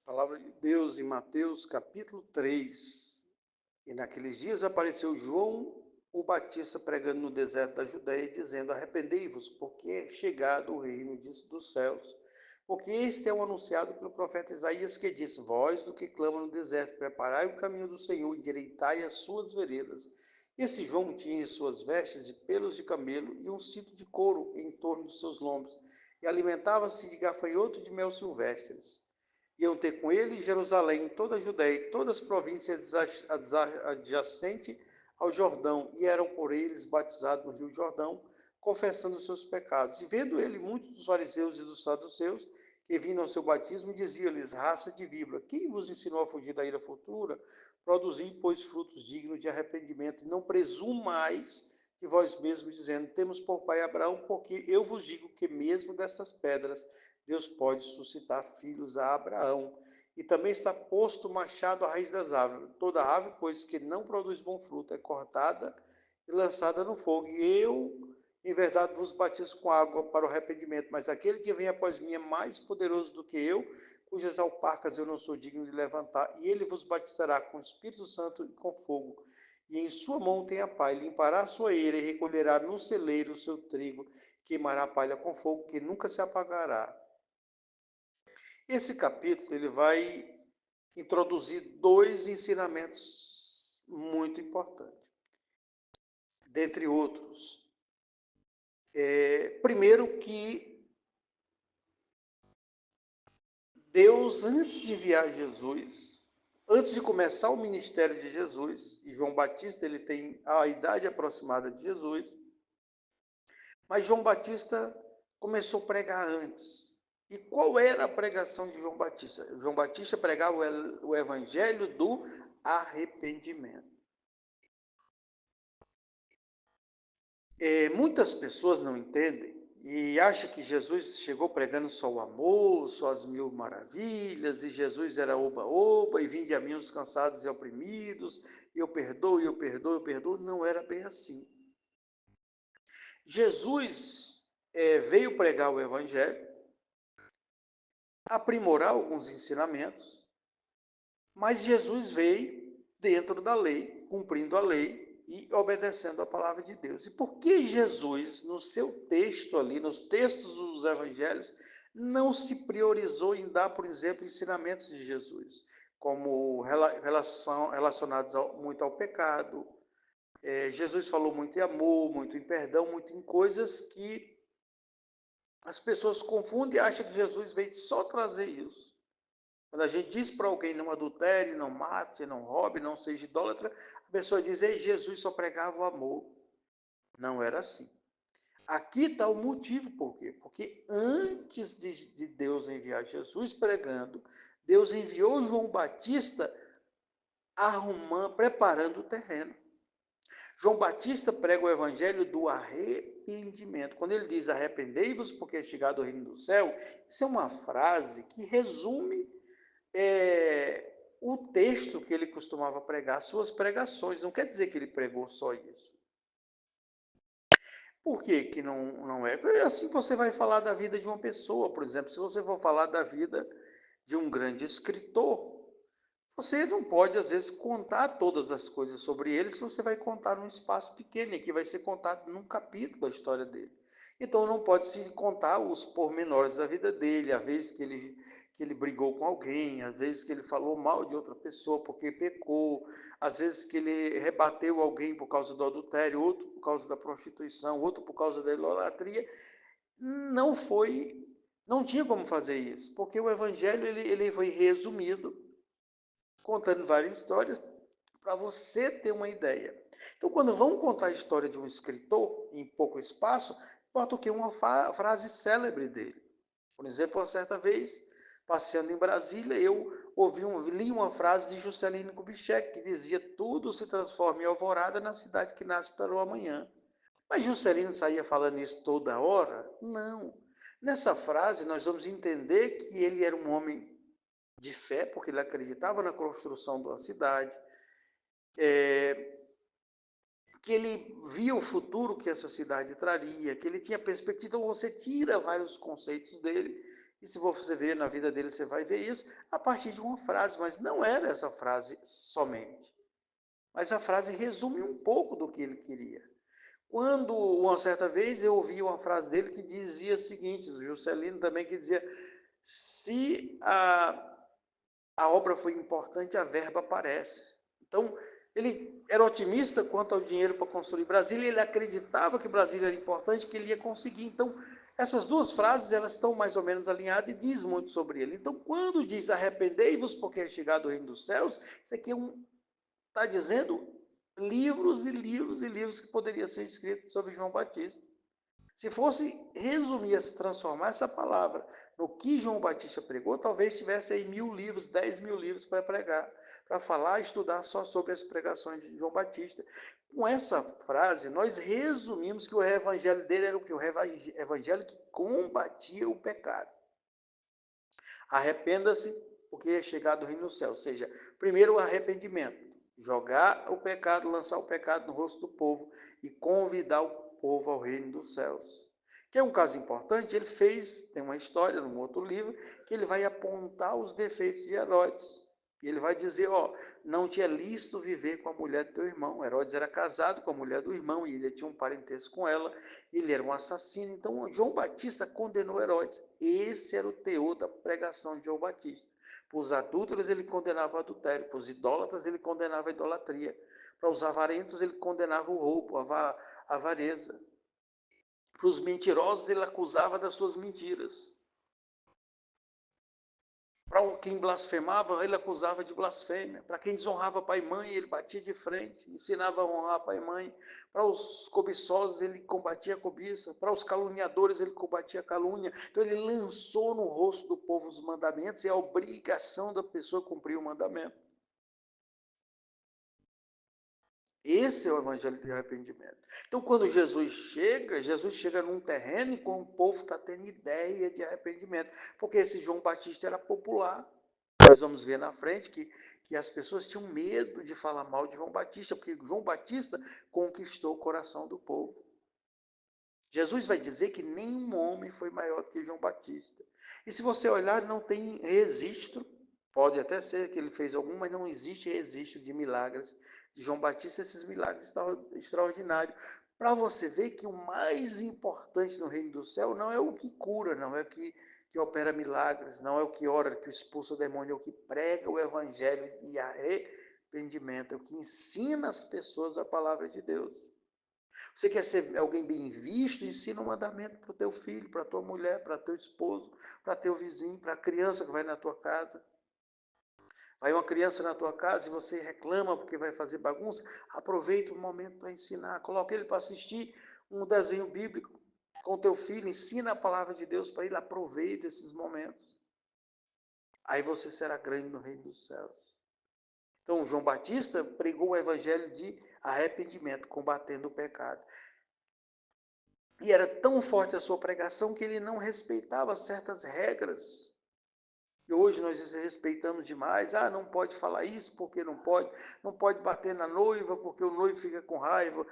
Palavra de Deus em Mateus capítulo 3. E naqueles dias apareceu João o Batista pregando no deserto da Judéia, dizendo: Arrependei-vos, porque é chegado o reino dos céus. Porque este é o anunciado pelo profeta Isaías, que disse: Vós do que clama no deserto, preparai o caminho do Senhor, endireitai as suas veredas. Esse João tinha em suas vestes de pelos de camelo e um cinto de couro em torno dos seus lombos, e alimentava-se de gafanhoto e de mel silvestres. Iam ter com ele Jerusalém, toda a Judéia e todas as províncias adjacentes ao Jordão, e eram por eles batizados no rio Jordão, confessando os seus pecados. E vendo ele muitos dos fariseus e dos saduceus que vinham ao seu batismo, dizia-lhes: raça de víbora, quem vos ensinou a fugir da ira futura? Produzi, pois, frutos dignos de arrependimento, e não presumais de vós mesmos, dizendo: temos por pai Abraão, porque eu vos digo que mesmo destas pedras Deus pode suscitar filhos a Abraão. E também está posto o machado à raiz das árvores. Toda árvore, pois, que não produz bom fruto, é cortada e lançada no fogo. E eu, em verdade, vos batizo com água para o arrependimento. Mas aquele que vem após mim é mais poderoso do que eu, cujas alparcas eu não sou digno de levantar. E ele vos batizará com o Espírito Santo e com fogo. E em sua mão tem a pá, e limpará a sua eira, e recolherá no celeiro o seu trigo, queimará a palha com fogo, que nunca se apagará. Esse capítulo ele vai introduzir dois ensinamentos muito importantes, dentre outros. Primeiro que Deus, antes de enviar Jesus, antes de começar o ministério de Jesus, e João Batista ele tem a idade aproximada de Jesus, mas João Batista começou a pregar antes. E qual era a pregação de João Batista? João Batista pregava o evangelho do arrependimento. Muitas pessoas não entendem e acham que Jesus chegou pregando só o amor, só as mil maravilhas, e Jesus era oba-oba, e vinde a mim os cansados e oprimidos, e eu perdoo, eu perdoo, eu perdoo. Não era bem assim. Jesus veio pregar o evangelho, aprimorar alguns ensinamentos, mas Jesus veio dentro da lei, cumprindo a lei e obedecendo a palavra de Deus. E por que Jesus, no seu texto ali, nos textos dos evangelhos, não se priorizou em dar, por exemplo, ensinamentos de Jesus, como relacionados muito ao pecado? Jesus falou muito em amor, muito em perdão, muito em coisas que as pessoas confundem e acham que Jesus veio só trazer isso. Quando a gente diz para alguém não adultere, não mate, não roube, não seja idólatra, a pessoa diz: ei, Jesus só pregava o amor. Não era assim. Aqui está o motivo por quê? Porque antes de Deus enviar Jesus pregando, Deus enviou João Batista arrumando, preparando o terreno. João Batista prega o evangelho do arrependimento. Quando ele diz arrependei-vos porque é chegado o reino do céu, isso é uma frase que resume o texto que ele costumava pregar, suas pregações. Não quer dizer que ele pregou só isso. Por que que não é? Porque assim você vai falar da vida de uma pessoa, por exemplo, se você for falar da vida de um grande escritor, você não pode, às vezes, contar todas as coisas sobre ele se você vai contar num espaço pequeno, e aqui vai ser contado num capítulo a história dele. Então, não pode se contar os pormenores da vida dele, a vez que ele brigou com alguém, às vezes que ele falou mal de outra pessoa porque pecou, às vezes que ele rebateu alguém por causa do adultério, outro por causa da prostituição, outro por causa da idolatria. Não foi, não tinha como fazer isso, porque o evangelho ele foi resumido contando várias histórias para você ter uma ideia. Então, quando vamos contar a história de um escritor em pouco espaço, importa o que? Uma frase célebre dele. Por exemplo, uma certa vez, passeando em Brasília, eu li uma frase de Juscelino Kubitschek que dizia: tudo se transforma em alvorada na cidade que nasce para o amanhã. Mas Juscelino saía falando isso toda hora? Não. Nessa frase, nós vamos entender que ele era um homem de fé, porque ele acreditava na construção de uma cidade, que ele via o futuro que essa cidade traria, que ele tinha perspectiva. Então você tira vários conceitos dele E se você ver na vida dele, você vai ver isso a partir de uma frase, mas não era essa frase somente. Mas a frase resume um pouco do que ele queria. Quando, uma certa vez, eu ouvi uma frase dele que dizia o seguinte, do Juscelino também, que dizia, se a obra foi importante, a verba aparece. Então, ele era otimista quanto ao dinheiro para construir Brasília, ele acreditava que Brasília era importante, que ele ia conseguir. Então, essas duas frases, elas estão mais ou menos alinhadas e diz muito sobre ele. Então, quando diz arrependei-vos porque é chegado o reino dos céus, isso aqui está dizendo livros e livros e livros que poderiam ser escritos sobre João Batista. Se fosse resumir, se transformar essa palavra no que João Batista pregou, talvez tivesse aí 1.000 livros, 10.000 livros para pregar, para falar, estudar só sobre as pregações de João Batista. Com essa frase, nós resumimos que o evangelho dele era o que? O evangelho que combatia o pecado. Arrependa-se, porque é chegado o reino do céu. Ou seja, primeiro o arrependimento, jogar o pecado, lançar o pecado no rosto do povo e convidar o povo ao reino dos céus. Que é um caso importante, ele tem uma história num outro livro, que ele vai apontar os defeitos de Herodes. E ele vai dizer, não te é lícito viver com a mulher do teu irmão. Herodes era casado com a mulher do irmão e ele tinha um parentesco com ela, ele era um assassino. Então, João Batista condenou Herodes. Esse era o teor da pregação de João Batista. Para os adúlteros, ele condenava o adultério. Para os idólatras, ele condenava a idolatria. Para os avarentos, ele condenava o roubo, a avareza. Para os mentirosos, ele acusava das suas mentiras. Para quem blasfemava, ele acusava de blasfêmia. Para quem desonrava pai e mãe, ele batia de frente, ensinava a honrar pai e mãe. Para os cobiçosos, ele combatia a cobiça. Para os caluniadores, ele combatia a calúnia. Então, ele lançou no rosto do povo os mandamentos e a obrigação da pessoa cumprir o mandamento. Esse é o evangelho de arrependimento. Então, quando Jesus chega num terreno e o povo está tendo ideia de arrependimento. Porque esse João Batista era popular. Nós vamos ver na frente que as pessoas tinham medo de falar mal de João Batista, porque João Batista conquistou o coração do povo. Jesus vai dizer que nenhum homem foi maior do que João Batista. E se você olhar, não tem registro, pode até ser que ele fez algum, mas não existe registro de milagres de João Batista, esses milagres extraordinários. Para você ver que o mais importante no reino do céu não é o que cura, não é o que opera milagres, não é o que ora, que expulsa o demônio, é o que prega o evangelho e arrependimento, é o que ensina as pessoas a palavra de Deus. Você quer ser alguém bem visto? Ensina um mandamento para o teu filho, para a tua mulher, para teu esposo, para teu vizinho, para a criança que vai na tua casa. Vai uma criança na tua casa e você reclama porque vai fazer bagunça, aproveita o momento para ensinar, coloca ele para assistir um desenho bíblico com o teu filho, ensina a palavra de Deus para ele, aproveita esses momentos. Aí você será grande no reino dos céus. Então, João Batista pregou o evangelho de arrependimento, combatendo o pecado. E era tão forte a sua pregação que ele não respeitava certas regras. E hoje nós respeitamos demais. Não pode falar isso porque não pode. Não pode bater na noiva porque o noivo fica com raiva.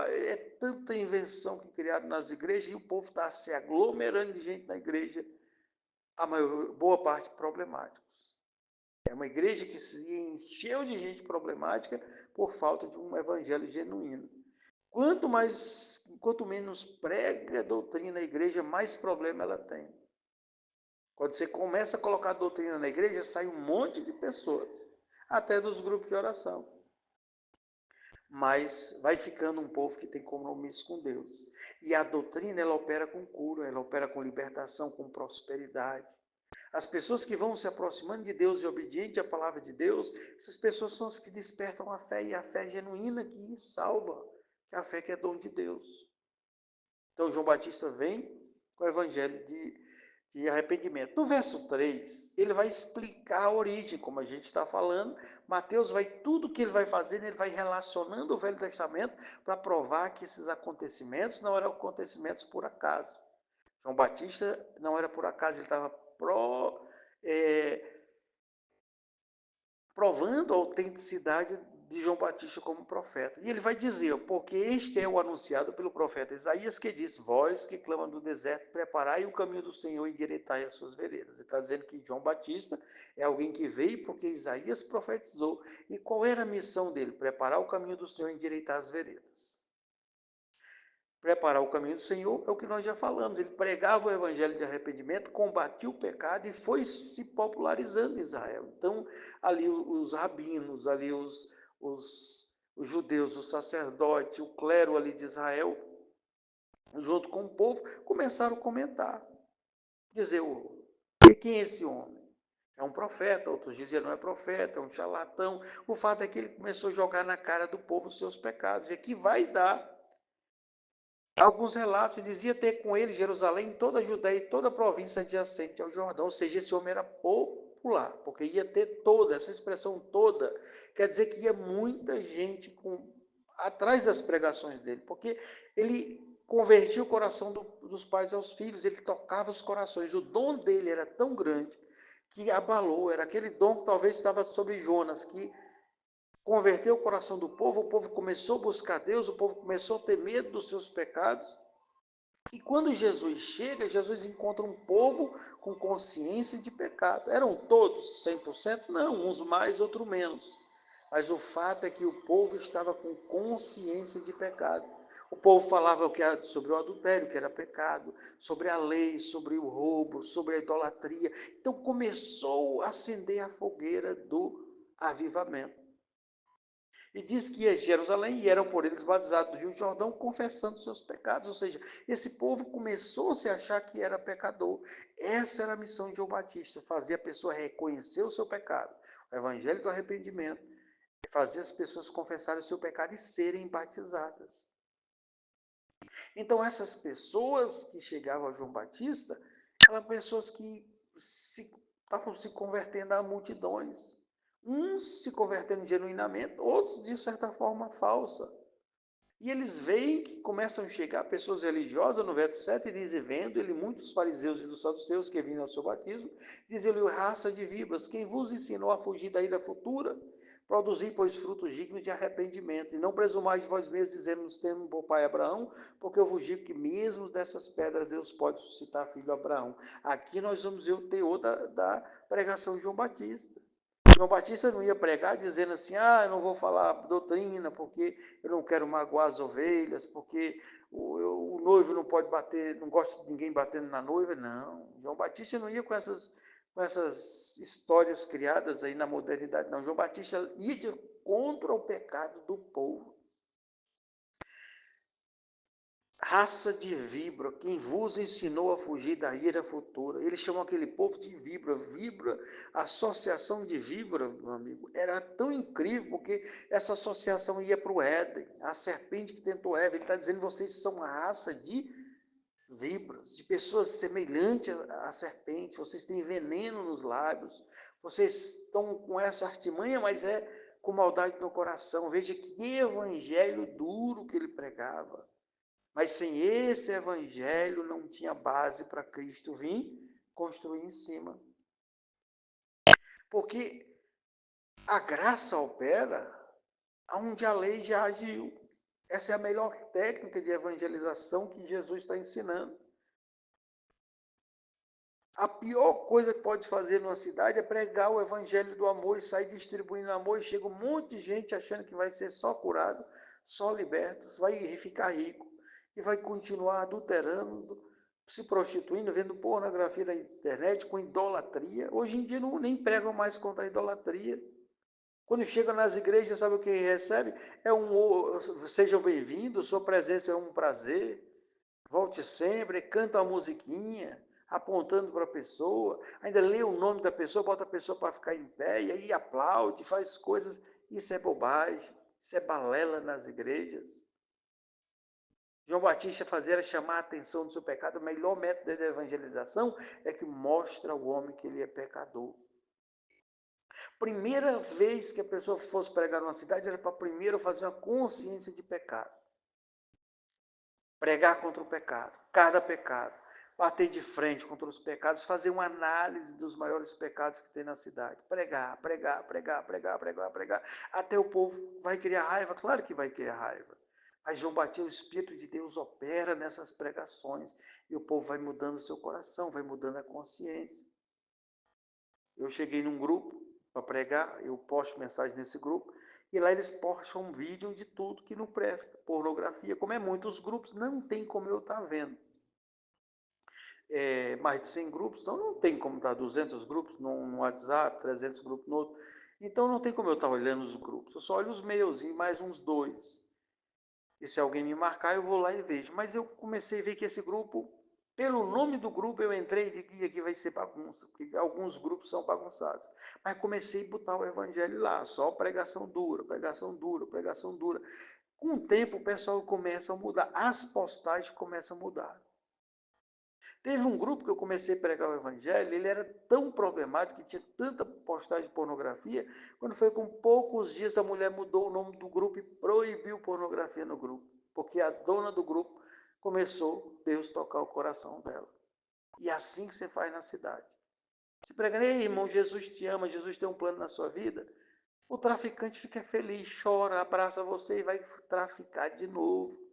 É tanta invenção que criaram nas igrejas e o povo está se aglomerando de gente na igreja. Boa parte problemáticos. É uma igreja que se encheu de gente problemática por falta de um evangelho genuíno. Quanto menos prega a doutrina na igreja, mais problema ela tem. Quando você começa a colocar a doutrina na igreja, sai um monte de pessoas, até dos grupos de oração. Mas vai ficando um povo que tem compromisso com Deus. E a doutrina, ela opera com cura, ela opera com libertação, com prosperidade. As pessoas que vão se aproximando de Deus e obediente à palavra de Deus, essas pessoas são as que despertam a fé, e a fé genuína que salva, que é a fé que é dom de Deus. Então, João Batista vem com o evangelho de arrependimento. No verso 3, ele vai explicar a origem, como a gente está falando. Mateus tudo que ele vai fazendo, ele vai relacionando o Velho Testamento para provar que esses acontecimentos não eram acontecimentos por acaso. João Batista não era por acaso, ele estava provando a autenticidade de João Batista como profeta. E ele vai dizer, porque este é o anunciado pelo profeta Isaías, que diz, vós que clamam do deserto, preparai o caminho do Senhor e endireitai as suas veredas. Ele está dizendo que João Batista é alguém que veio porque Isaías profetizou. E qual era a missão dele? Preparar o caminho do Senhor e endireitar as veredas. Preparar o caminho do Senhor é o que nós já falamos. Ele pregava o evangelho de arrependimento, combatia o pecado e foi se popularizando em Israel. Então, ali os rabinos, ali os judeus, os sacerdotes, o clero ali de Israel, junto com o povo, começaram a comentar. Dizer, quem é esse homem? É um profeta, outros diziam não é profeta, é um charlatão. O fato é que ele começou a jogar na cara do povo os seus pecados. E aqui vai dar alguns relatos dizia ter com ele Jerusalém, toda a Judéia e toda a província adjacente ao Jordão, ou seja, esse homem era popular, porque ia ter toda, essa expressão toda, quer dizer que ia muita gente atrás das pregações dele, porque ele convertia o coração dos pais aos filhos, ele tocava os corações, o dom dele era tão grande que abalou, era aquele dom que talvez estava sobre Jonas, que converteu o coração do povo, o povo começou a buscar Deus, o povo começou a ter medo dos seus pecados. E quando Jesus chega, Jesus encontra um povo com consciência de pecado. Eram todos 100%? Não, uns mais, outros menos. Mas o fato é que o povo estava com consciência de pecado. O povo falava sobre o adultério, que era pecado, sobre a lei, sobre o roubo, sobre a idolatria. Então começou a acender a fogueira do avivamento. E diz que ia a Jerusalém e eram por eles batizados do Rio Jordão, confessando seus pecados. Ou seja, esse povo começou a se achar que era pecador. Essa era a missão de João Batista, fazer a pessoa reconhecer o seu pecado. O evangelho do arrependimento é fazer as pessoas confessarem o seu pecado e serem batizadas. Então, essas pessoas que chegavam a João Batista, eram pessoas que estavam se convertendo a multidões. Uns se convertendo genuinamente, outros de certa forma falsa. E eles veem que começam a chegar pessoas religiosas, no verso 7 diz, e vendo ele muitos fariseus e dos saduceus que vinham ao seu batismo, diziam-lhe, raça de víboras, quem vos ensinou a fugir da ira futura? Produzir, pois, frutos dignos de arrependimento, e não presumais de vós mesmos, dizendo-nos, temos por pai Abraão, porque eu vos digo que mesmo dessas pedras Deus pode suscitar filho Abraão. Aqui nós vamos ver o teor da pregação de João Batista. João Batista não ia pregar dizendo assim, eu não vou falar doutrina, porque eu não quero magoar as ovelhas, porque o noivo não pode bater, não gosta de ninguém batendo na noiva. Não, João Batista não ia com essas histórias criadas aí na modernidade, não. João Batista ia de contra o pecado do povo. Raça de víbora, quem vos ensinou a fugir da ira futura. Eles chamam aquele povo de víbora. Víbora, a associação de víbora, meu amigo, era tão incrível, porque essa associação ia para o Éden, a serpente que tentou Eva. Ele está dizendo, vocês são uma raça de víboras, de pessoas semelhantes a serpentes, vocês têm veneno nos lábios, vocês estão com essa artimanha, mas é com maldade no coração. Veja que evangelho duro que ele pregava. Mas sem esse evangelho não tinha base para Cristo vir construir em cima. Porque a graça opera onde a lei já agiu. Essa é a melhor técnica de evangelização que Jesus está ensinando. A pior coisa que pode fazer numa cidade é pregar o evangelho do amor e sair distribuindo amor, e chega um monte de gente achando que vai ser só curado, só liberto, vai ficar rico e vai continuar adulterando, se prostituindo, vendo pornografia na internet, com idolatria. Hoje em dia nem pregam mais contra a idolatria. Quando chegam nas igrejas, sabe o que recebe? Sejam bem-vindos, sua presença é um prazer, volte sempre, canta uma musiquinha, apontando para a pessoa, ainda lê o nome da pessoa, bota a pessoa para ficar em pé, e aí aplaude, faz coisas. Isso é bobagem, isso é balela nas igrejas. João Batista fazia chamar a atenção do seu pecado. O melhor método de evangelização é que mostra ao homem que ele é pecador. Primeira vez que a pessoa fosse pregar numa cidade, era para primeiro fazer uma consciência de pecado. Pregar contra o pecado, cada pecado. bater de frente contra os pecados, fazer uma análise dos maiores pecados que tem na cidade, pregar, pregar, pregar, pregar, pregar, pregar, até o povo vai criar raiva, claro que vai criar raiva. Mas João Batista, o Espírito de Deus opera nessas pregações e o povo vai mudando o seu coração, vai mudando a consciência. Eu cheguei num grupo para pregar, eu posto mensagem nesse grupo, e lá eles postam um vídeo de tudo que não presta, pornografia, como é muitos grupos, não tem como eu estar vendo. Mais de 100 grupos, então não tem como estar 200 grupos no WhatsApp, 300 grupos no outro, então não tem como eu estar olhando os grupos, eu só olho os meus e mais uns dois, e se alguém me marcar eu vou lá e vejo, mas eu comecei a ver que esse grupo, pelo nome do grupo eu entrei e vi que vai ser bagunça, porque alguns grupos são bagunçados, mas comecei a botar o evangelho lá, só pregação dura, pregação dura, pregação dura, com o tempo o pessoal começa a mudar, as postagens começam a mudar. Teve um grupo que eu comecei a pregar o evangelho, ele era tão problemático, que tinha tanta postagem de pornografia, quando foi com poucos dias a mulher mudou o nome do grupo e proibiu pornografia no grupo, porque a dona do grupo começou Deus tocar o coração dela. E assim que você faz na cidade. Se prega, ei irmão, Jesus te ama, Jesus tem um plano na sua vida, o traficante fica feliz, chora, abraça você e vai traficar de novo.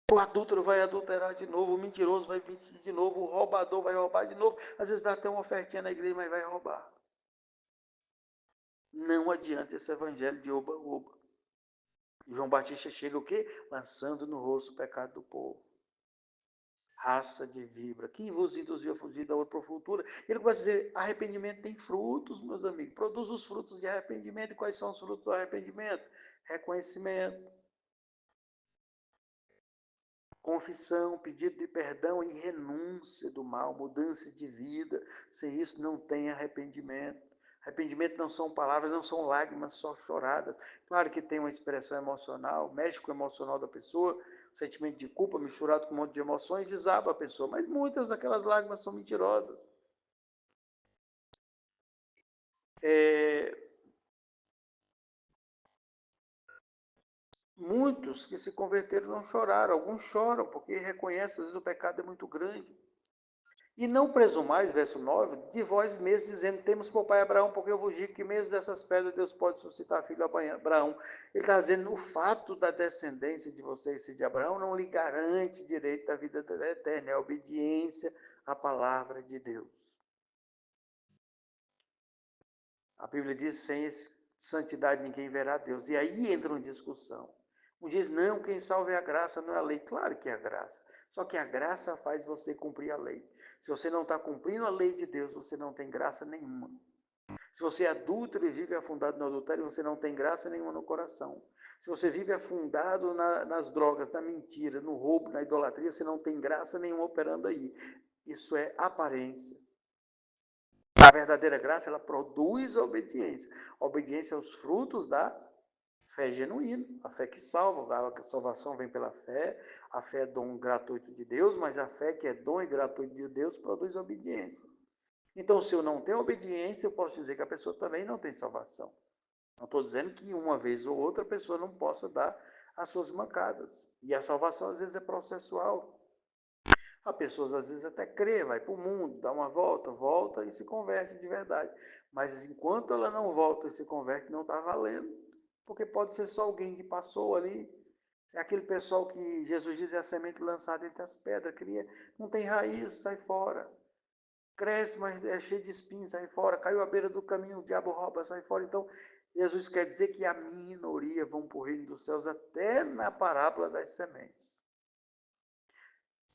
O adúltero vai adulterar de novo, o mentiroso vai mentir de novo, o roubador vai roubar de novo. Às vezes dá até uma ofertinha na igreja, mas vai roubar. Não adianta esse evangelho de oba-oba. João Batista chega o quê? Lançando no rosto o pecado do povo. Raça de víbora, quem vos induziu a fugir da outra futura? Ele começa a dizer, arrependimento tem frutos, meus amigos. Produz os frutos de arrependimento. E quais são os frutos do arrependimento? Reconhecimento, confissão, pedido de perdão e renúncia do mal, mudança de vida. Sem isso não tem arrependimento. Arrependimento não são palavras, não são lágrimas só choradas. Claro que tem uma expressão emocional, mexe com o emocional da pessoa, o sentimento de culpa misturado com um monte de emoções, desaba a pessoa. Mas muitas daquelas lágrimas são mentirosas. Muitos que se converteram não choraram, alguns choram porque reconhecem, às vezes o pecado é muito grande. E não presumais, verso 9, de vós mesmos, dizendo, temos por pai Abraão, porque eu vos digo que mesmo dessas pedras Deus pode suscitar filho a Abraão. Ele está dizendo, o fato da descendência de vocês ser de Abraão não lhe garante direito à vida eterna, é a obediência à palavra de Deus. A Bíblia diz, sem santidade ninguém verá Deus. E aí entra uma discussão. Um diz, não, quem salva é a graça, não é a lei. Claro que é a graça. Só que a graça faz você cumprir a lei. Se você não está cumprindo a lei de Deus, você não tem graça nenhuma. Se você é adúltero e vive afundado no adultério, você não tem graça nenhuma no coração. Se você vive afundado nas drogas, na mentira, no roubo, na idolatria, você não tem graça nenhuma operando aí. Isso é aparência. A verdadeira graça, ela produz a obediência. A obediência é os frutos da fé genuína, a fé que salva. A salvação vem pela fé, a fé é dom gratuito de Deus, mas a fé que é dom e gratuito de Deus produz obediência. Então, se eu não tenho obediência, eu posso dizer que a pessoa também não tem salvação. Não estou dizendo que uma vez ou outra a pessoa não possa dar as suas mancadas. E a salvação às vezes é processual. Há pessoas às vezes até crê, vai para o mundo, dá uma volta, volta e se converte de verdade. Mas enquanto ela não volta e se converte, não está valendo. Porque pode ser só alguém que passou ali. É aquele pessoal que Jesus diz é a semente lançada entre as pedras, cria, não tem raiz, sai fora. Cresce, mas é cheio de espinhos, sai fora. Caiu à beira do caminho, o diabo rouba, sai fora. Então, Jesus quer dizer que a minoria vão para o reino dos céus até na parábola das sementes.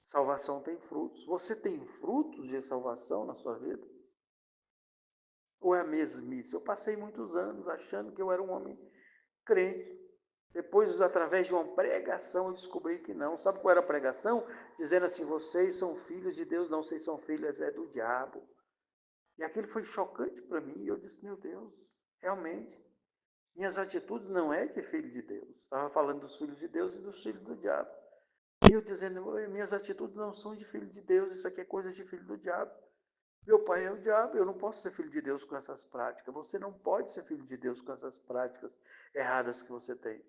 Salvação tem frutos. Você tem frutos de salvação na sua vida? Ou é a mesmice? Eu passei muitos anos achando que eu era um homem crente. Depois, através de uma pregação, eu descobri que não. Sabe qual era a pregação? Dizendo assim, vocês são filhos de Deus, não, vocês são filhos do diabo. E aquilo foi chocante para mim. E eu disse, meu Deus, realmente, minhas atitudes não é de filho de Deus. Estava falando dos filhos de Deus e dos filhos do diabo. E eu dizendo, minhas atitudes não são de filho de Deus, isso aqui é coisa de filho do diabo. Meu pai é o diabo, eu não posso ser filho de Deus com essas práticas. Você não pode ser filho de Deus com essas práticas erradas que você tem.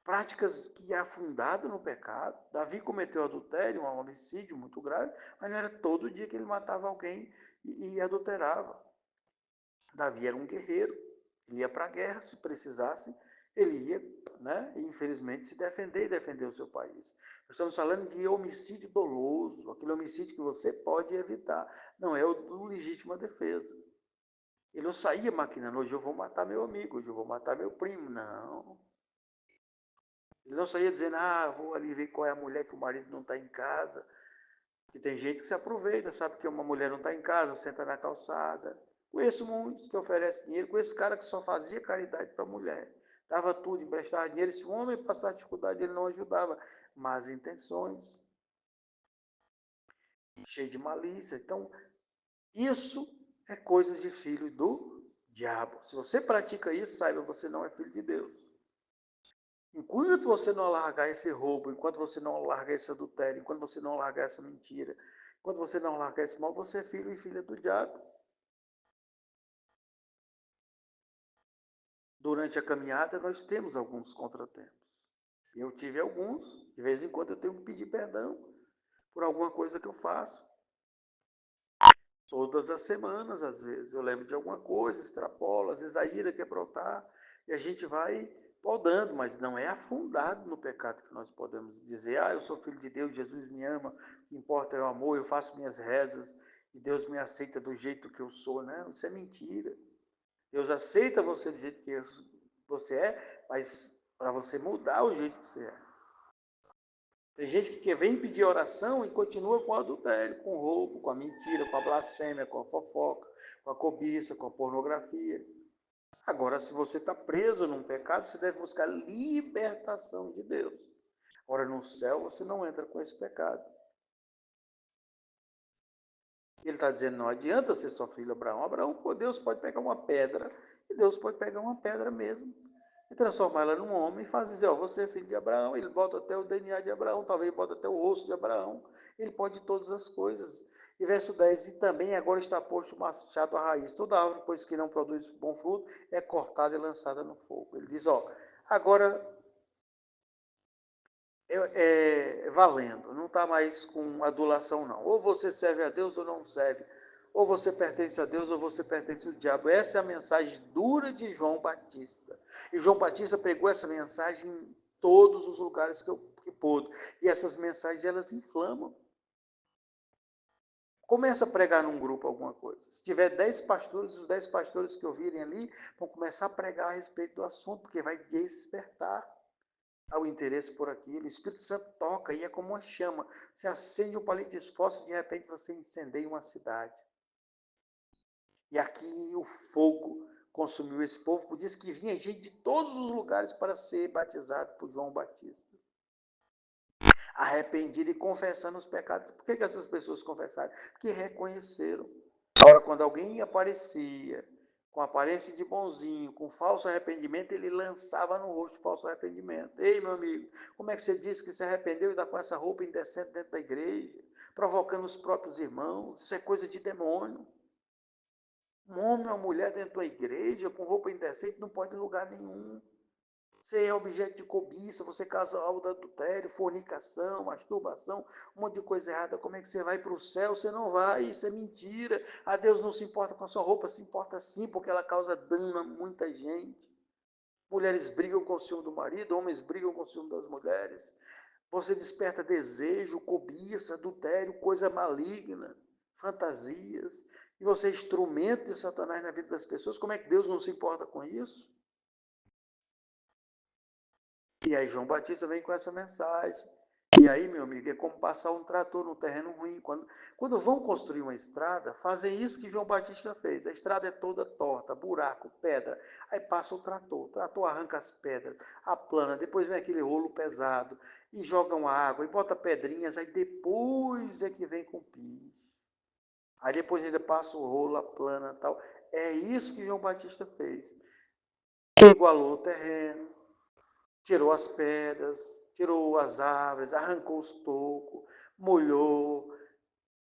práticas que afundaram no pecado. Davi cometeu adultério, um homicídio muito grave, mas não era todo dia que ele matava alguém e adulterava. Davi era um guerreiro, ele ia para a guerra se precisasse, ele ia, né, infelizmente, se defender e defender o seu país. Nós estamos falando de homicídio doloso, aquele homicídio que você pode evitar, não é o do legítima defesa. Ele não saía maquinando, hoje eu vou matar meu amigo, hoje eu vou matar meu primo, não. Ele não saía dizendo, vou ali ver qual é a mulher que o marido não está em casa. E tem gente que se aproveita, sabe que uma mulher não está em casa, senta na calçada. Conheço muitos que oferecem dinheiro, conheço cara que só fazia caridade para a mulher. Dava tudo, emprestava dinheiro. Se o homem passasse dificuldade, ele não ajudava. Más intenções, cheio de malícia. Então, isso é coisa de filho do diabo. Se você pratica isso, saiba, você não é filho de Deus. Enquanto você não largar esse roubo, enquanto você não largar esse adultério, enquanto você não largar essa mentira, enquanto você não largar esse mal, você é filho e filha do diabo. Durante a caminhada, nós temos alguns contratempos. Eu tive alguns, de vez em quando eu tenho que pedir perdão por alguma coisa que eu faço. Todas as semanas, às vezes, eu lembro de alguma coisa, extrapolo, às vezes a ira quer brotar, e a gente vai podando, mas não é afundado no pecado que nós podemos dizer, eu sou filho de Deus, Jesus me ama, o que importa é o amor, eu faço minhas rezas, e Deus me aceita do jeito que eu sou. Não, isso é mentira. Deus aceita você do jeito que você é, mas para você mudar o jeito que você é. Tem gente que vem pedir oração e continua com o adultério, com o roubo, com a mentira, com a blasfêmia, com a fofoca, com a cobiça, com a pornografia. Agora, se você está preso num pecado, você deve buscar libertação de Deus. Ora, no céu você não entra com esse pecado. Ele está dizendo, não adianta ser só filho de Abraão. Abraão, Deus pode pegar uma pedra, e Deus pode pegar uma pedra mesmo, e transformar ela num homem, e fazer dizer, você é filho de Abraão. Ele bota até o DNA de Abraão, talvez bota até o osso de Abraão. Ele pode todas as coisas. E verso 10, e também agora está posto o machado à raiz. Toda árvore, pois que não produz bom fruto, é cortada e lançada no fogo. Ele diz, agora valendo, não está mais com adulação, não. Ou você serve a Deus ou não serve. Ou você pertence a Deus ou você pertence ao diabo. Essa é a mensagem dura de João Batista. E João Batista pregou essa mensagem em todos os lugares que pôde. E essas mensagens, elas inflamam. Começa a pregar num grupo alguma coisa. Se tiver 10 pastores, os 10 pastores que ouvirem ali vão começar a pregar a respeito do assunto, porque vai despertar ao interesse por aquilo. O Espírito Santo toca e é como uma chama. Você acende um palito de fósforo, de repente você incendeia uma cidade. E aqui o fogo consumiu esse povo, por isso que vinha gente de todos os lugares para ser batizado por João Batista. Arrependido e confessando os pecados. Por que essas pessoas confessaram? Porque reconheceram. Agora, quando alguém aparecia com aparência de bonzinho, com falso arrependimento, ele lançava no rosto falso arrependimento. Ei, meu amigo, como é que você disse que se arrependeu e está com essa roupa indecente dentro da igreja, provocando os próprios irmãos? Isso é coisa de demônio. Um homem ou uma mulher dentro da igreja com roupa indecente não pode ir em lugar nenhum. Você é objeto de cobiça, você causa algo de adultério, fornicação, masturbação, um monte de coisa errada. Como é que você vai para o céu? Você não vai, isso é mentira. A Deus não se importa com a sua roupa, se importa sim, porque ela causa dano a muita gente. Mulheres brigam com o ciúme do marido, homens brigam com o ciúme das mulheres. Você desperta desejo, cobiça, adultério, coisa maligna, fantasias. E você é instrumento de Satanás na vida das pessoas. Como é que Deus não se importa com isso? E aí João Batista vem com essa mensagem. E aí, meu amigo, é como passar um trator no terreno ruim. Quando vão construir uma estrada, fazem isso que João Batista fez. A estrada é toda torta, buraco, pedra. Aí passa o trator arranca as pedras, aplana, depois vem aquele rolo pesado, e jogam água, e bota pedrinhas, aí depois é que vem com piso. Aí depois ainda passa o rolo, aplana e tal. É isso que João Batista fez. Igualou o terreno, tirou as pedras, tirou as árvores, arrancou os tocos, molhou,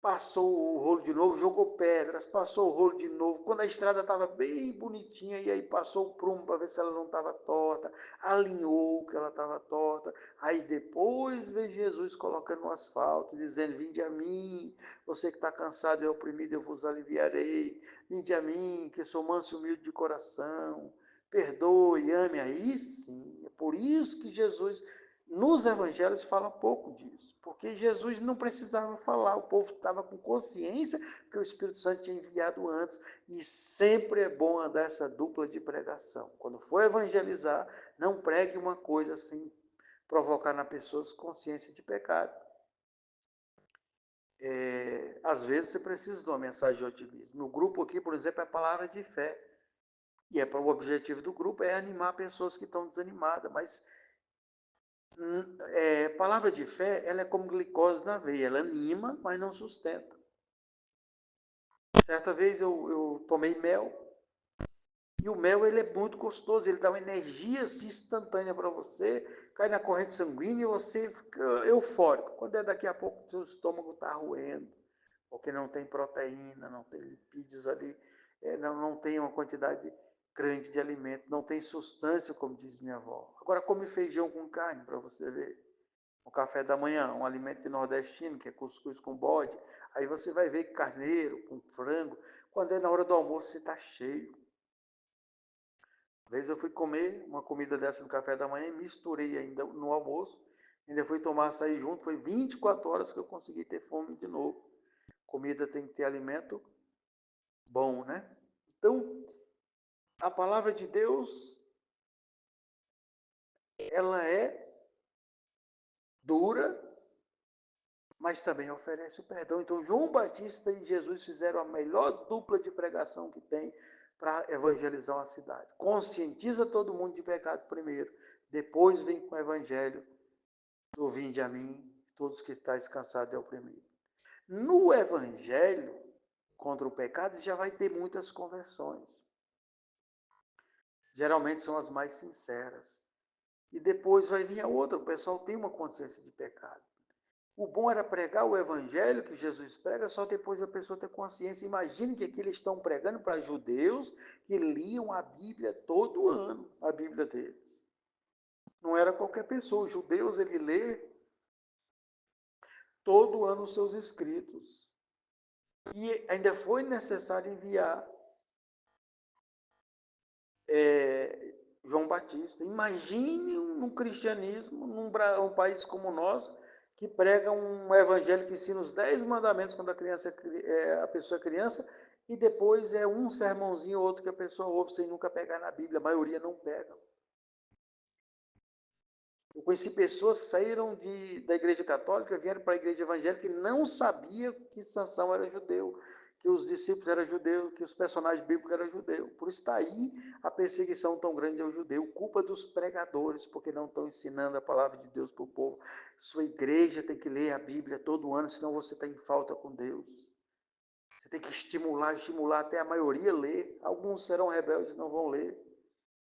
passou o rolo de novo, jogou pedras, passou o rolo de novo. Quando a estrada estava bem bonitinha, e aí passou o prumo para ver se ela não estava torta, alinhou que ela estava torta. Aí depois veio Jesus colocando no asfalto, dizendo: vinde a mim, você que está cansado e oprimido, eu vos aliviarei. Vinde a mim, que sou manso e humilde de coração. Perdoe, ame. Aí sim, é por isso que Jesus nos evangelhos fala pouco disso, porque Jesus não precisava falar, o povo estava com consciência que o Espírito Santo tinha enviado antes, e sempre é bom andar essa dupla de pregação. Quando for evangelizar, não pregue uma coisa sem provocar na pessoa consciência de pecado. Às vezes você precisa de uma mensagem de otimismo. No grupo aqui, por exemplo, é a palavra de fé. E para o objetivo do grupo é animar pessoas que estão desanimadas, mas palavra de fé, ela é como glicose na veia, ela anima, mas não sustenta. Certa vez eu tomei mel, e o mel ele é muito gostoso, ele dá uma energia assim, instantânea para você, cai na corrente sanguínea e você fica eufórico. Quando é daqui a pouco, o seu estômago está roendo, porque não tem proteína, não tem lipídios ali, não tem uma quantidade grande de alimento, não tem substância, como diz minha avó. Agora come feijão com carne para você ver. O café da manhã, um alimento nordestino, que é cuscuz com bode. Aí você vai ver carneiro com frango. Quando é na hora do almoço, você está cheio. Uma vez eu fui comer uma comida dessa no café da manhã, misturei ainda no almoço, ainda fui tomar açaí junto, foi 24 horas que eu consegui ter fome de novo. Comida tem que ter alimento bom, né? Então, a palavra de Deus, ela é dura, mas também oferece o perdão. Então, João Batista e Jesus fizeram a melhor dupla de pregação que tem para evangelizar uma cidade. Conscientiza todo mundo de pecado primeiro, depois vem com o evangelho do vinde a mim, todos que estáis cansados e oprimidos. No evangelho contra o pecado já vai ter muitas conversões. Geralmente são as mais sinceras. E depois vai vir a outra, o pessoal tem uma consciência de pecado. O bom era pregar o evangelho que Jesus prega, só depois a pessoa ter consciência. Imagine que aqui eles estão pregando para judeus que liam a Bíblia todo ano, a Bíblia deles. Não era qualquer pessoa, os judeus ele lê todo ano os seus escritos. E ainda foi necessário enviar João Batista. Imagine um cristianismo num país como o nosso, que prega um evangelho que ensina os 10 mandamentos quando a pessoa é criança, e depois é um sermãozinho ou outro que a pessoa ouve sem nunca pegar na Bíblia. A maioria não pega. Eu conheci pessoas que saíram da igreja católica, vieram para a igreja evangélica e não sabiam que Sansão era judeu, que os discípulos eram judeus, que os personagens bíblicos eram judeus. Por isso está aí a perseguição tão grande ao judeu, culpa dos pregadores, porque não estão ensinando a palavra de Deus para o povo. Sua igreja tem que ler a Bíblia todo ano, senão você está em falta com Deus. Você tem que estimular até a maioria ler. Alguns serão rebeldes e não vão ler.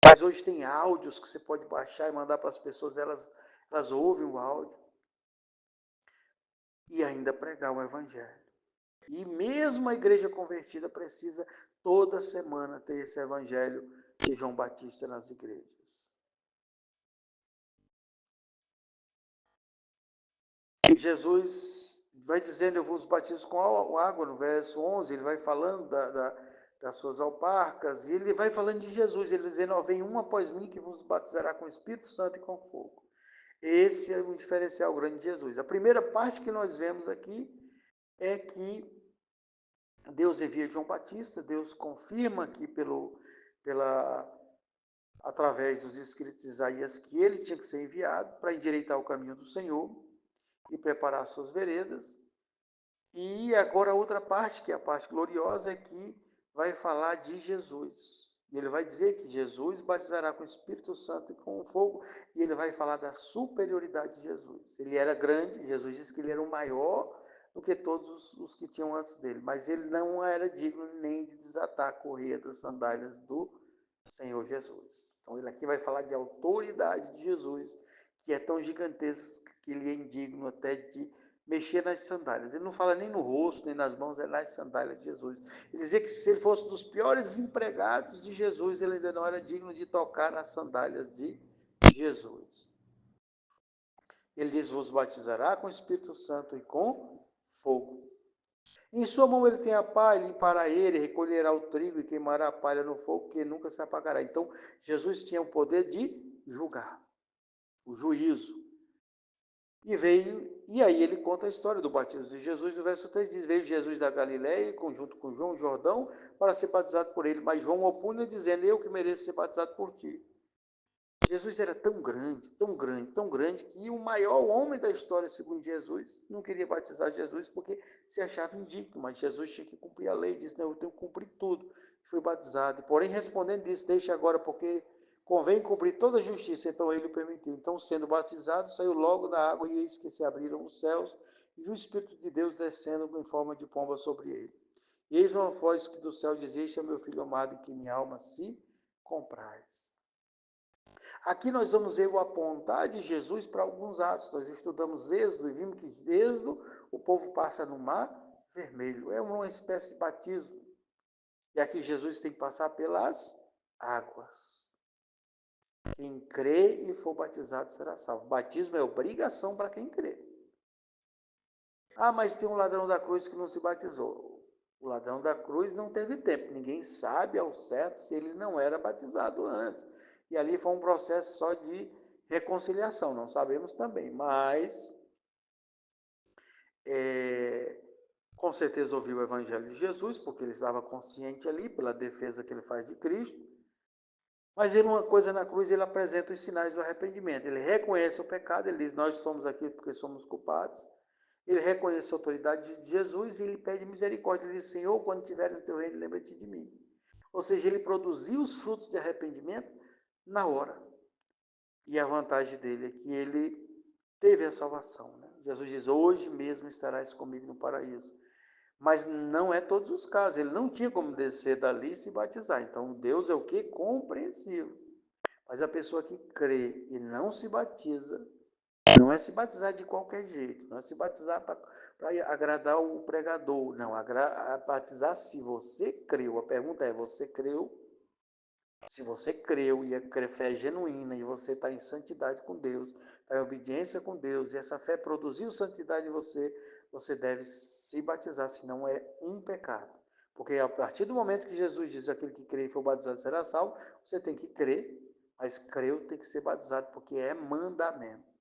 Mas hoje tem áudios que você pode baixar e mandar para as pessoas, elas ouvem o áudio. E ainda pregar o evangelho. E mesmo a igreja convertida precisa toda semana ter esse evangelho de João Batista nas igrejas. E Jesus vai dizendo: eu vos batizo com água, no verso 11, ele vai falando das suas alparcas, e ele vai falando de Jesus, ele dizendo: ó, vem um após mim que vos batizará com o Espírito Santo e com fogo. Esse é um diferencial grande de Jesus. A primeira parte que nós vemos aqui é que Deus envia João Batista, Deus confirma aqui através dos escritos de Isaías que ele tinha que ser enviado para endireitar o caminho do Senhor e preparar suas veredas. E agora a outra parte, que é a parte gloriosa, é que vai falar de Jesus. E ele vai dizer que Jesus batizará com o Espírito Santo e com o fogo, e ele vai falar da superioridade de Jesus. Ele era grande, Jesus disse que ele era o maior do que todos os que tinham antes dele, mas ele não era digno nem de desatar a correia das sandálias do Senhor Jesus. Então ele aqui vai falar de autoridade de Jesus, que é tão gigantesca que ele é indigno até de mexer nas sandálias. Ele não fala nem no rosto, nem nas mãos, é nas sandálias de Jesus. Ele dizia que se ele fosse dos piores empregados de Jesus, ele ainda não era digno de tocar nas sandálias de Jesus. Ele diz: vos batizará com o Espírito Santo e com fogo. Em sua mão ele tem a pá, e limpará ele, recolherá o trigo e queimará a palha no fogo, que nunca se apagará. Então, Jesus tinha o poder de julgar, o juízo. E aí ele conta a história do batismo de Jesus. No verso 3 diz: veio Jesus da Galiléia, junto com João Jordão, para ser batizado por ele. Mas João opunha, dizendo: eu que mereço ser batizado por ti. Jesus era tão grande, tão grande, tão grande, que o maior homem da história, segundo Jesus, não queria batizar Jesus porque se achava indigno, mas Jesus tinha que cumprir a lei, disse: não, eu tenho que cumprir tudo. Foi batizado, porém respondendo disse: deixa agora, porque convém cumprir toda a justiça. Então ele o permitiu. Então, sendo batizado, saiu logo da água, e eis que se abriram os céus, e viu o Espírito de Deus descendo em forma de pomba sobre ele. E eis uma voz que do céu dizia: este é meu filho amado, em que minha alma se compraz. Aqui nós vamos ver o apontar de Jesus para alguns atos. Nós estudamos Êxodo e vimos que Êxodo o povo passa no mar vermelho. É uma espécie de batismo. E aqui Jesus tem que passar pelas águas. Quem crê e for batizado será salvo. Batismo é obrigação para quem crê. Ah, mas tem um ladrão da cruz que não se batizou. O ladrão da cruz não teve tempo. Ninguém sabe ao certo se ele não era batizado antes. E ali foi um processo só de reconciliação. Não sabemos também. Mas, com certeza ouviu o evangelho de Jesus, porque ele estava consciente ali pela defesa que ele faz de Cristo. Mas ele, uma coisa na cruz, ele apresenta os sinais do arrependimento. Ele reconhece o pecado, ele diz: nós estamos aqui porque somos culpados. Ele reconhece a autoridade de Jesus e ele pede misericórdia. Ele diz: Senhor, quando tiver no teu reino, lembra-te de mim. Ou seja, ele produziu os frutos de arrependimento na hora. E a vantagem dele é que ele teve a salvação. Né? Jesus diz: hoje mesmo estarás comigo no paraíso. Mas não é todos os casos. Ele não tinha como descer dali e se batizar. Então, Deus é o quê? Compreensível. Mas a pessoa que crê e não se batiza, não é se batizar de qualquer jeito, não é se batizar para agradar o pregador, não, batizar se você creu. A pergunta é: você creu? Se você creu e a fé é genuína e você está em santidade com Deus, está em obediência com Deus, e essa fé produziu santidade em você, você deve se batizar, senão é um pecado. Porque a partir do momento que Jesus diz: aquele que crê e for batizado será salvo, você tem que crer, mas creu tem que ser batizado, porque é mandamento.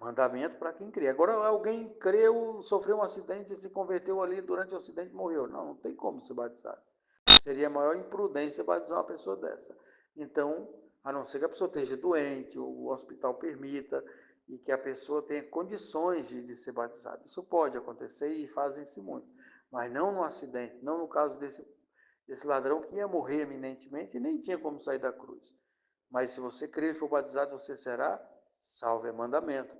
Mandamento para quem crê. Agora, alguém creu, sofreu um acidente e se converteu ali durante o acidente e morreu. Não, não tem como se batizar. Seria a maior imprudência batizar uma pessoa dessa. Então, a não ser que a pessoa esteja doente, o hospital permita, e que a pessoa tenha condições de ser batizada. Isso pode acontecer e fazem-se muito. Mas não no acidente, não no caso desse ladrão que ia morrer eminentemente e nem tinha como sair da cruz. Mas se você crer e for batizado, você será salvo, é mandamento.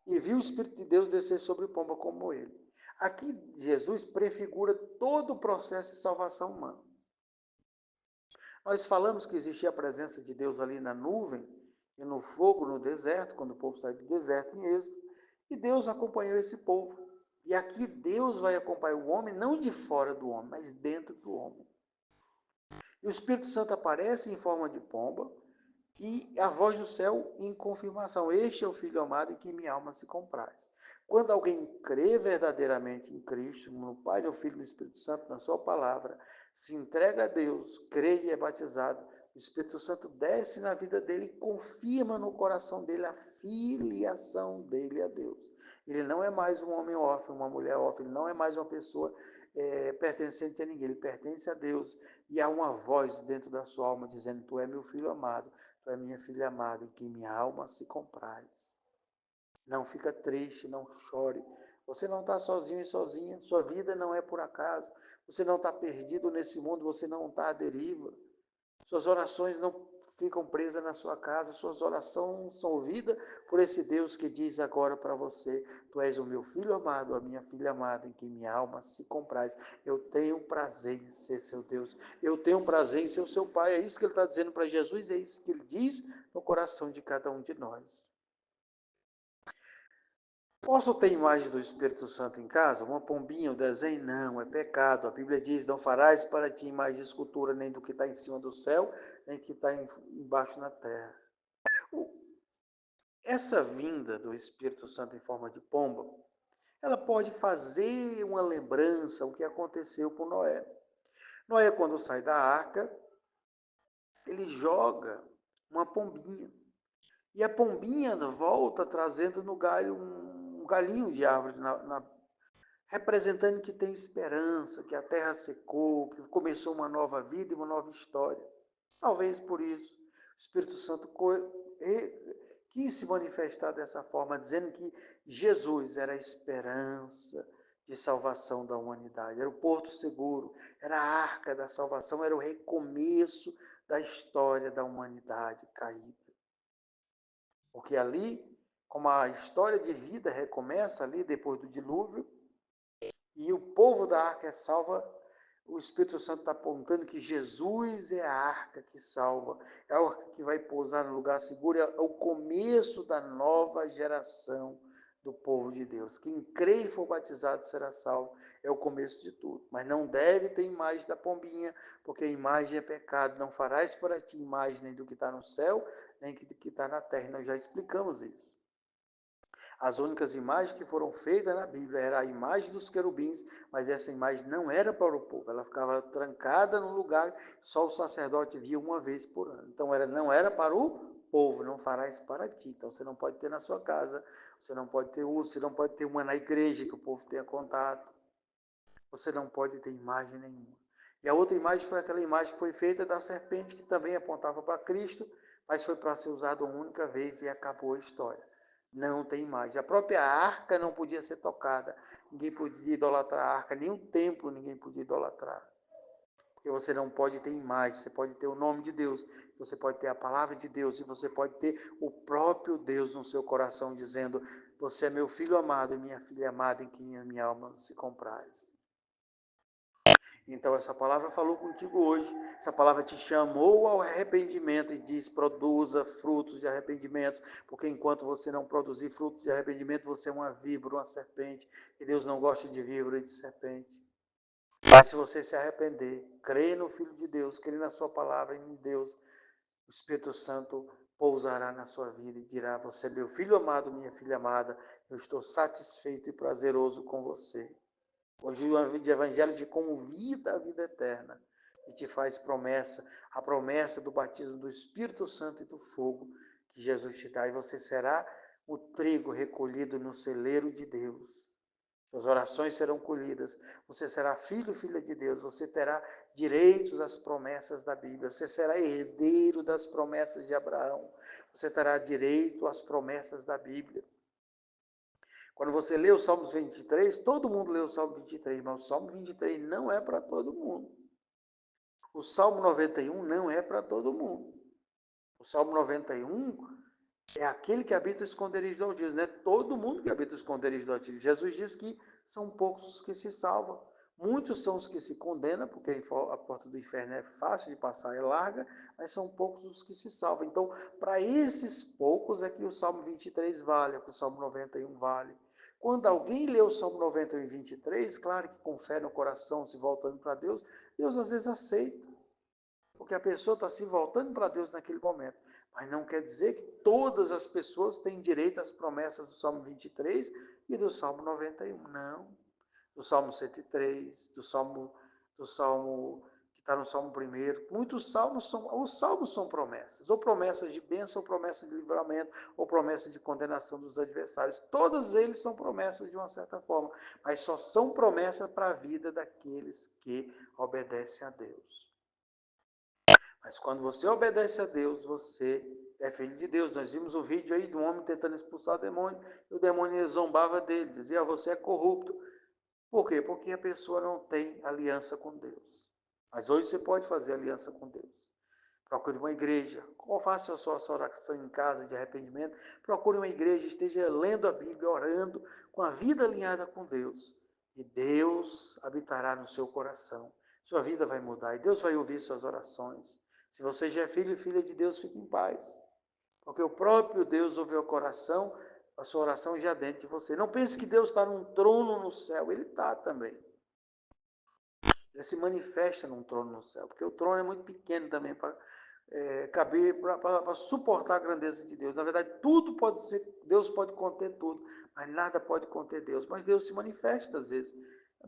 E viu o Espírito de Deus descer sobre pomba como ele. Aqui Jesus prefigura todo o processo de salvação humana. Nós falamos que existia a presença de Deus ali na nuvem e no fogo no deserto, quando o povo saiu do deserto em Êxodo, e Deus acompanhou esse povo. E aqui Deus vai acompanhar o homem, não de fora do homem, mas dentro do homem. E o Espírito Santo aparece em forma de pomba, e a voz do céu em confirmação: este é o Filho amado em que minha alma se compraz. Quando alguém crê verdadeiramente em Cristo, no Pai, no Filho e no Espírito Santo, na sua palavra, se entrega a Deus, crê e é batizado, o Espírito Santo desce na vida dele e confirma no coração dele a filiação dele a Deus. Ele não é mais um homem órfão, uma mulher órfã, ele não é mais uma pessoa pertencente a ninguém, ele pertence a Deus, e há uma voz dentro da sua alma dizendo: tu é meu filho amado, tu é minha filha amada, em que minha alma se compraz. Não fica triste, não chore. Você não está sozinho e sozinha, sua vida não é por acaso. Você não está perdido nesse mundo, você não está à deriva. Suas orações não ficam presas na sua casa, suas orações são ouvidas por esse Deus que diz agora para você: tu és o meu filho amado, a minha filha amada, em que minha alma se compraz. Eu tenho prazer em ser seu Deus, eu tenho prazer em ser o seu Pai. É isso que ele está dizendo para Jesus, é isso que ele diz no coração de cada um de nós. Posso ter imagem do Espírito Santo em casa? Uma pombinha, um desenho? Não, é pecado. A Bíblia diz: não farás para ti imagem de escultura, nem do que está em cima do céu, nem do que está embaixo na terra. Essa vinda do Espírito Santo em forma de pomba, ela pode fazer uma lembrança o que aconteceu com Noé. Noé, quando sai da arca, ele joga uma pombinha. E a pombinha volta trazendo no galho um galinho de árvore, representando que tem esperança, que a terra secou, que começou uma nova vida e uma nova história. Talvez por isso o Espírito Santo quis se manifestar dessa forma, dizendo que Jesus era a esperança de salvação da humanidade, era o porto seguro, era a arca da salvação, era o recomeço da história da humanidade caída. Porque ali, como a história de vida recomeça ali depois do dilúvio, e o povo da arca é salva, o Espírito Santo está apontando que Jesus é a arca que salva, é a arca que vai pousar no lugar seguro, é o começo da nova geração do povo de Deus. Quem crê e for batizado será salvo, é o começo de tudo. Mas não deve ter imagem da pombinha, porque a imagem é pecado. Não farás para ti imagem nem do que está no céu, nem do que está na terra. Nós já explicamos isso. As únicas imagens que foram feitas na Bíblia era a imagem dos querubins, mas essa imagem não era para o povo, ela ficava trancada num lugar, só o sacerdote via uma vez por ano. Então não era para o povo, não farás para ti. Então você não pode ter na sua casa, você não pode ter uso, você não pode ter uma na igreja que o povo tenha contato, você não pode ter imagem nenhuma. E a outra imagem foi aquela imagem que foi feita da serpente, que também apontava para Cristo, mas foi para ser usado uma única vez e acabou a história. Não tem imagem. A própria arca não podia ser tocada. Ninguém podia idolatrar a arca, nem o templo ninguém podia idolatrar. Porque você não pode ter imagem, você pode ter o nome de Deus, você pode ter a palavra de Deus, e você pode ter o próprio Deus no seu coração, dizendo: você é meu filho amado e minha filha amada, em quem a minha alma se compraz. Então essa palavra falou contigo hoje, essa palavra te chamou ao arrependimento e diz: produza frutos de arrependimento, porque enquanto você não produzir frutos de arrependimento, você é uma víbora, uma serpente, e Deus não gosta de víbora e de serpente. Mas se você se arrepender, crer no Filho de Deus, crer na sua palavra em Deus, o Espírito Santo pousará na sua vida e dirá: você é meu filho amado, minha filha amada, eu estou satisfeito e prazeroso com você. Hoje o Evangelho te convida à vida eterna e te faz promessa, a promessa do batismo do Espírito Santo e do fogo que Jesus te dá. E você será o trigo recolhido no celeiro de Deus. As orações serão colhidas. Você será filho e filha de Deus. Você terá direitos às promessas da Bíblia. Você será herdeiro das promessas de Abraão. Você terá direito às promessas da Bíblia. Quando você lê o Salmo 23, todo mundo lê o Salmo 23, mas o Salmo 23 não é para todo mundo. O Salmo 91 não é para todo mundo. O Salmo 91 é aquele que habita o esconderijo do Altíssimo. Não é todo mundo que habita o esconderijo do Altíssimo. Jesus diz que são poucos os que se salvam. Muitos são os que se condenam, porque a porta do inferno é fácil de passar, é larga, mas são poucos os que se salvam. Então, para esses poucos é que o Salmo 23 vale, é que o Salmo 91 vale. Quando alguém lê o Salmo 91 e 23, claro que com fé no coração, se voltando para Deus, Deus às vezes aceita. Porque a pessoa está se voltando para Deus naquele momento. Mas não quer dizer que todas as pessoas têm direito às promessas do Salmo 23 e do Salmo 91. Não. Do Salmo 103, do Salmo que está no Salmo 1. Muitos os salmos são promessas, ou promessas de bênção, ou promessas de livramento, ou promessas de condenação dos adversários. Todos eles são promessas de uma certa forma, mas só são promessas para a vida daqueles que obedecem a Deus. Mas quando você obedece a Deus, você é filho de Deus. Nós vimos o vídeo aí de um homem tentando expulsar o demônio, e o demônio zombava dele, dizia: você é corrupto. Por quê? Porque a pessoa não tem aliança com Deus. Mas hoje você pode fazer aliança com Deus. Procure uma igreja, faça a sua oração em casa de arrependimento. Procure uma igreja, esteja lendo a Bíblia, orando, com a vida alinhada com Deus. E Deus habitará no seu coração. Sua vida vai mudar e Deus vai ouvir suas orações. Se você já é filho e filha de Deus, fique em paz. Porque o próprio Deus ouve o coração a sua oração já dentro de você. Não pense que Deus está num trono no céu, Ele está também. Ele se manifesta num trono no céu, porque o trono é muito pequeno também para caber, para suportar a grandeza de Deus. Na verdade, tudo pode ser, Deus pode conter tudo, mas nada pode conter Deus. Mas Deus se manifesta às vezes.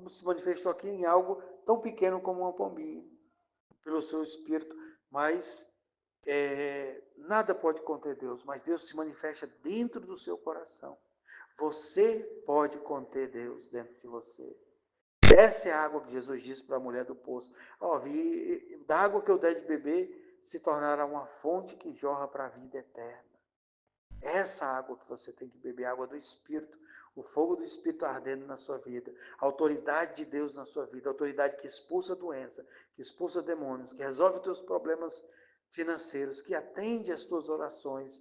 Se manifestou aqui em algo tão pequeno como uma pombinha, pelo seu espírito, mas nada pode conter Deus, mas Deus se manifesta dentro do seu coração. Você pode conter Deus dentro de você. Essa é a água que Jesus disse para a mulher do poço. Da água que eu der de beber, se tornará uma fonte que jorra para a vida eterna. Essa água que você tem que beber, a água do Espírito, o fogo do Espírito ardendo na sua vida, a autoridade de Deus na sua vida, a autoridade que expulsa a doença, que expulsa demônios, que resolve os teus problemas financeiros, que atende às tuas orações,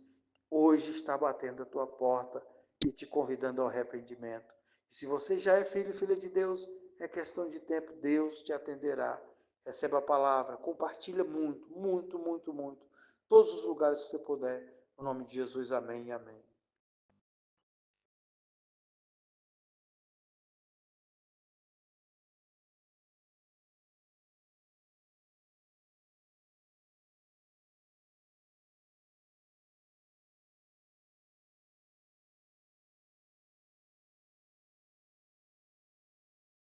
hoje está batendo a tua porta e te convidando ao arrependimento. E se você já é filho e filha de Deus, é questão de tempo, Deus te atenderá. Receba a palavra, compartilha muito, muito, muito, muito. Todos os lugares que você puder. No nome de Jesus, amém e amém.